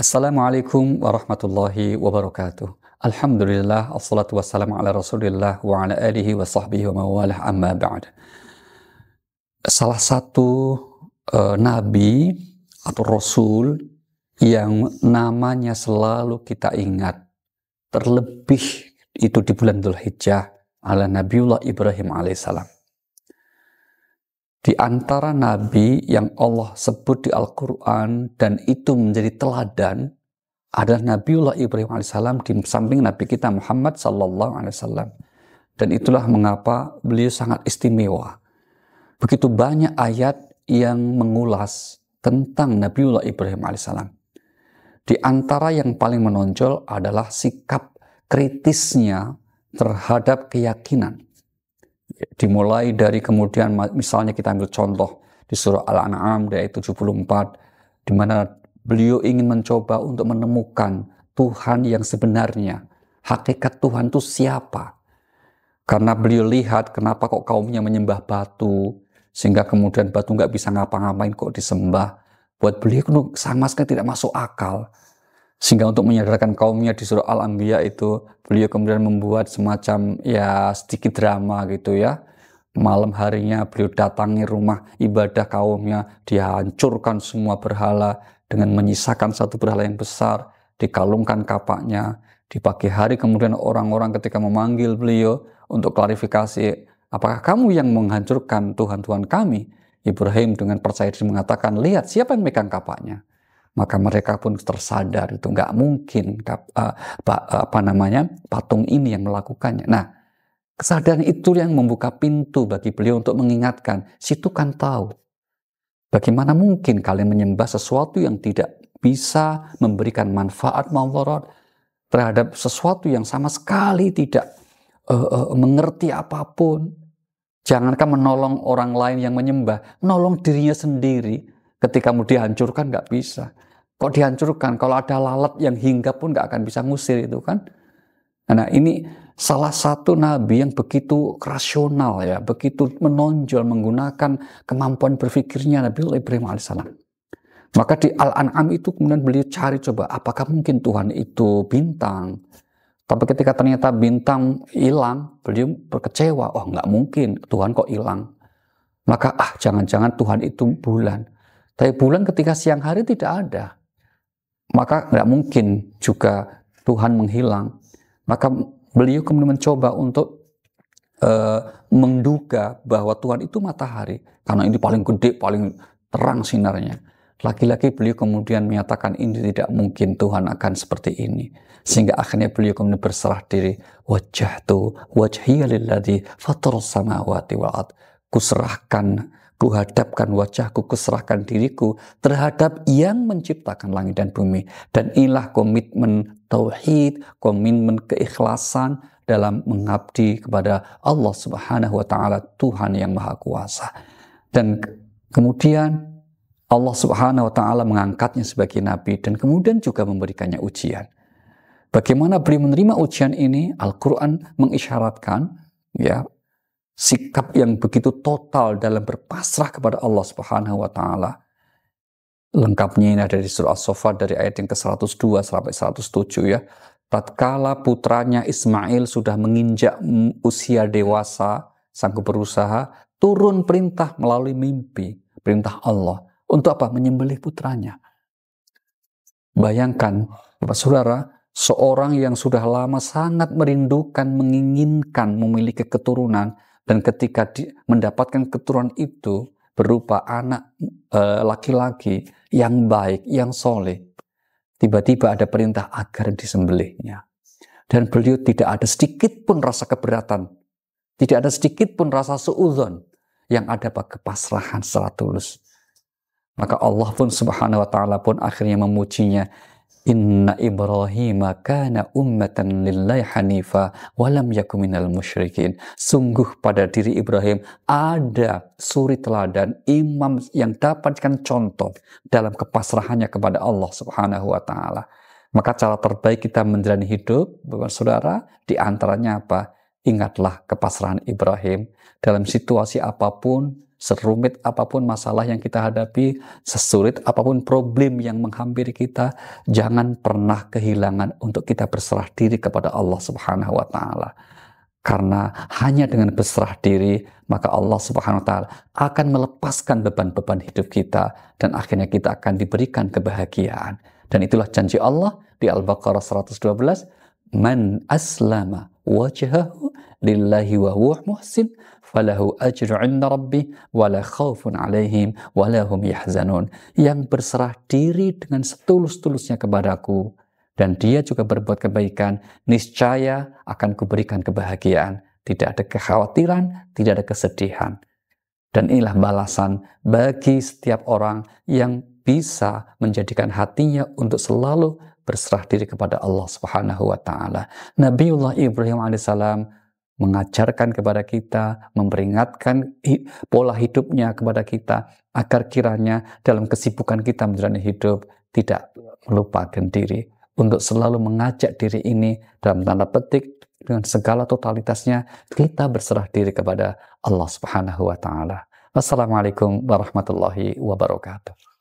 Assalamualaikum warahmatullahi wabarakatuh. Alhamdulillah, assalatu wassalamu ala rasulillah wa ala alihi wa sahbihi wa mawalah amma ba'd. Salah satu nabi atau rasul yang namanya selalu kita ingat, terlebih itu di bulan Dzulhijjah, adalah Nabiullah Ibrahim alaihissalam. Di antara nabi yang Allah sebut di Al-Quran dan itu menjadi teladan adalah Nabiullah Ibrahim alaihissalam di samping Nabi kita Muhammad sallallahu alaihi wasallam. Dan itulah mengapa beliau sangat istimewa. Begitu banyak ayat yang mengulas tentang Nabiullah Ibrahim alaihissalam. Di antara yang paling menonjol adalah sikap kritisnya terhadap keyakinan. Dimulai dari kemudian misalnya kita ambil contoh di surah Al-An'am ayat 74, di mana beliau ingin mencoba untuk menemukan Tuhan yang sebenarnya, hakikat Tuhan itu siapa. Karena beliau lihat kenapa kok kaumnya menyembah batu, sehingga kemudian batu nggak bisa ngapa-ngapain kok disembah. Buat beliau sama sekali tidak masuk akal. Sehingga untuk menyadarkan kaumnya di surah Al-Anbiya itu, beliau kemudian membuat semacam sedikit drama gitu ya. Malam harinya beliau datangi rumah ibadah kaumnya, dihancurkan semua berhala dengan menyisakan satu berhala yang besar, dikalungkan kapaknya. Di pagi hari kemudian orang-orang ketika memanggil beliau untuk klarifikasi, apakah kamu yang menghancurkan Tuhan-Tuhan kami? Ibrahim dengan percaya diri mengatakan, lihat siapa yang megang kapaknya. Maka mereka pun tersadar itu nggak mungkin patung ini yang melakukannya. Nah, kesadaran itu yang membuka pintu bagi beliau untuk mengingatkan, situ kan tahu. Bagaimana mungkin kalian menyembah sesuatu yang tidak bisa memberikan manfaat madarat terhadap sesuatu yang sama sekali tidak mengerti apapun. Jangankan menolong orang lain yang menyembah, menolong dirinya sendiri. Ketika mau dihancurkan nggak bisa. Kok dihancurkan? Kalau ada lalat yang hinggap pun nggak akan bisa ngusir itu kan. Nah ini salah satu nabi yang begitu rasional ya, begitu menonjol menggunakan kemampuan berpikirnya Nabi Ibrahim alaihissalam. Maka di Al-An'am itu kemudian beliau cari coba apakah mungkin Tuhan itu bintang. Tapi ketika ternyata bintang hilang, beliau berkecewa. Oh nggak mungkin Tuhan kok hilang. Maka jangan-jangan Tuhan itu bulan. Tapi bulan ketika siang hari tidak ada, maka nggak mungkin juga Tuhan menghilang. Maka beliau kemudian mencoba untuk menduga bahwa Tuhan itu matahari, karena ini paling gede, paling terang sinarnya. Lagi-lagi beliau kemudian menyatakan ini tidak mungkin Tuhan akan seperti ini. Sehingga akhirnya beliau kemudian berserah diri. Wajjahtu wajhiya lilladzi fataras samawati wal ard. Kuhadapkan wajahku, kuserahkan diriku terhadap yang menciptakan langit dan bumi. Dan inilah komitmen tauhid, komitmen keikhlasan dalam mengabdi kepada Allah Subhanahu wa taala, Tuhan yang Maha Kuasa. Dan kemudian Allah Subhanahu wa taala mengangkatnya sebagai nabi dan kemudian juga memberikannya ujian. Bagaimana beliau menerima ujian ini? Al-Qur'an mengisyaratkan ya sikap yang begitu total dalam berpasrah kepada Allah Subhanahu wa taala. Lengkapnya ini ada di surah As-Saffat dari ayat yang ke-102 sampai 107 ya. Tatkala putranya Ismail sudah menginjak usia dewasa, sanggup berusaha, turun perintah melalui mimpi, perintah Allah. Untuk apa? Menyembelih putranya. Bayangkan, Bapak Saudara, seorang yang sudah lama sangat merindukan, menginginkan memiliki keturunan, dan ketika mendapatkan keturunan itu berupa anak laki-laki yang baik, yang soleh, tiba-tiba ada perintah agar disembelihnya. Dan beliau tidak ada sedikit pun rasa keberatan, tidak ada sedikit pun rasa suudzon, yang ada kepasrahan secara tulus. Maka Allah pun Subhanahu wa taala pun akhirnya memujinya. Inna Ibrahim kana ummatan lillahi hanifa walam yakum minal musyrikin. Sungguh pada diri Ibrahim ada suri teladan, imam yang dapatkan contoh dalam kepasrahannya kepada Allah Subhanahu wa taala. Maka cara terbaik kita menjalani hidup, Bapak Saudara, di antaranya apa? Ingatlah kepasrahan Ibrahim dalam situasi apapun. serumit apapun masalah yang kita hadapi, sesulit apapun problem yang menghampiri kita, jangan pernah kehilangan untuk kita berserah diri kepada Allah Subhanahu wa Ta'ala. Karena hanya dengan berserah diri, maka Allah Subhanahu wa Ta'ala akan melepaskan beban-beban hidup kita, dan akhirnya kita akan diberikan kebahagiaan. Dan itulah janji Allah di Al-Baqarah 112, man aslama wajhahu lillahi wa huwa muhsin falahu ajru 'inda rabbih wala khaufun 'alaihim wala hum yahzanun. Yang berserah diri dengan setulus-tulusnya kepadaku dan dia juga berbuat kebaikan, niscaya akan kuberikan kebahagiaan. Tidak ada kekhawatiran, tidak ada kesedihan. Dan inilah balasan bagi setiap orang yang bisa menjadikan hatinya untuk selalu berserah diri kepada Allah Subhanahu wa Ta'ala. Nabiullah Ibrahim alaihissalam mengajarkan kepada kita, memperingatkan pola hidupnya kepada kita, agar kiranya dalam kesibukan kita menjalani hidup tidak melupakan diri, untuk selalu mengajak diri ini dalam tanda petik dengan segala totalitasnya kita berserah diri kepada Allah Subhanahu wa Ta'ala. Wassalamualaikum warahmatullahi wabarakatuh.